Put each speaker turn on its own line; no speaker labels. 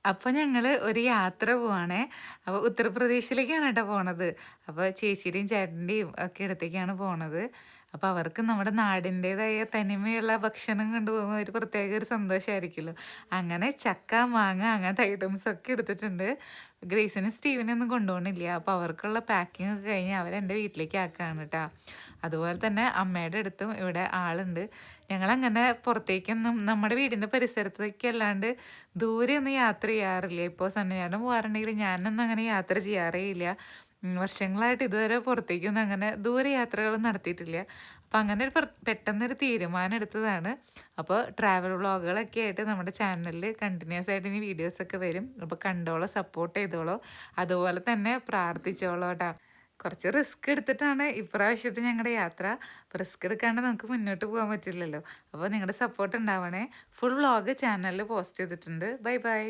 അപ്പൊ ഞങ്ങള് ഒരു യാത്ര പോവാണേ. അപ്പൊ ഉത്തർപ്രദേശിലേക്കാണ് കേട്ടോ പോണത്. അപ്പൊ ചേച്ചിയുടെയും ചേട്ടന്റെയും ഒക്കെ അടുത്തേക്കാണ് പോണത്. അപ്പൊ അവർക്ക് നമ്മുടെ നാടിൻ്റെതായ തനിമയുള്ള ഭക്ഷണം കൊണ്ടുപോകുമ്പോൾ ഒരു പ്രത്യേക ഒരു സന്തോഷമായിരിക്കുമല്ലോ. അങ്ങനെ ചക്ക, മാങ്ങ അങ്ങനത്തെ ഐറ്റംസ് ഒക്കെ എടുത്തിട്ടുണ്ട്. ഗ്രേസിനും സ്റ്റീവിനും ഒന്നും കൊണ്ടുപോകണില്ല. അപ്പോൾ അവർക്കുള്ള പാക്കിംഗ് ഒക്കെ കഴിഞ്ഞ് അവരെൻ്റെ വീട്ടിലേക്ക് ആക്കുകയാണ് കേട്ടോ. അതുപോലെ തന്നെ അമ്മയുടെ അടുത്തും ഇവിടെ ആളുണ്ട്. ഞങ്ങളങ്ങനെ പുറത്തേക്കൊന്നും നമ്മുടെ വീടിൻ്റെ പരിസരത്തേക്ക് അല്ലാണ്ട് ദൂരെ ഒന്നും യാത്ര ചെയ്യാറില്ല. ഇപ്പോൾ സണ്ണിചേട്ടൻ പോകാറുണ്ടെങ്കിൽ ഞാനൊന്നും അങ്ങനെ യാത്ര ചെയ്യാറേ ഇല്ല. വർഷങ്ങളായിട്ട് ഇതുവരെ പുറത്തേക്കൊന്നും അങ്ങനെ ദൂരെ യാത്രകളൊന്നും നടത്തിയിട്ടില്ല. അപ്പം അങ്ങനെ ഒരു പെട്ടെന്നൊരു തീരുമാനം എടുത്തതാണ്. അപ്പോൾ ട്രാവൽ വ്ളോഗുകളൊക്കെ ആയിട്ട് നമ്മുടെ ചാനലിൽ കണ്ടിന്യൂസ് ആയിട്ട് ഇനി വീഡിയോസൊക്കെ വരും. അപ്പോൾ കണ്ടോളോ, സപ്പോർട്ട് ചെയ്തോളോ, അതുപോലെ തന്നെ പ്രാർത്ഥിച്ചോളോ കേട്ടോ. കുറച്ച് റിസ്ക് എടുത്തിട്ടാണ് ഇപ്രാവശ്യത്തെ ഞങ്ങളുടെ യാത്ര. അപ്പോൾ റിസ്ക് എടുക്കാണ്ട് നമുക്ക് മുന്നോട്ട് പോകാൻ പറ്റില്ലല്ലോ. അപ്പോൾ നിങ്ങളുടെ സപ്പോർട്ട് ഉണ്ടാവണേ. ഫുൾ വ്ളോഗ് ചാനലിൽ പോസ്റ്റ് ചെയ്തിട്ടുണ്ട്. Bye bye.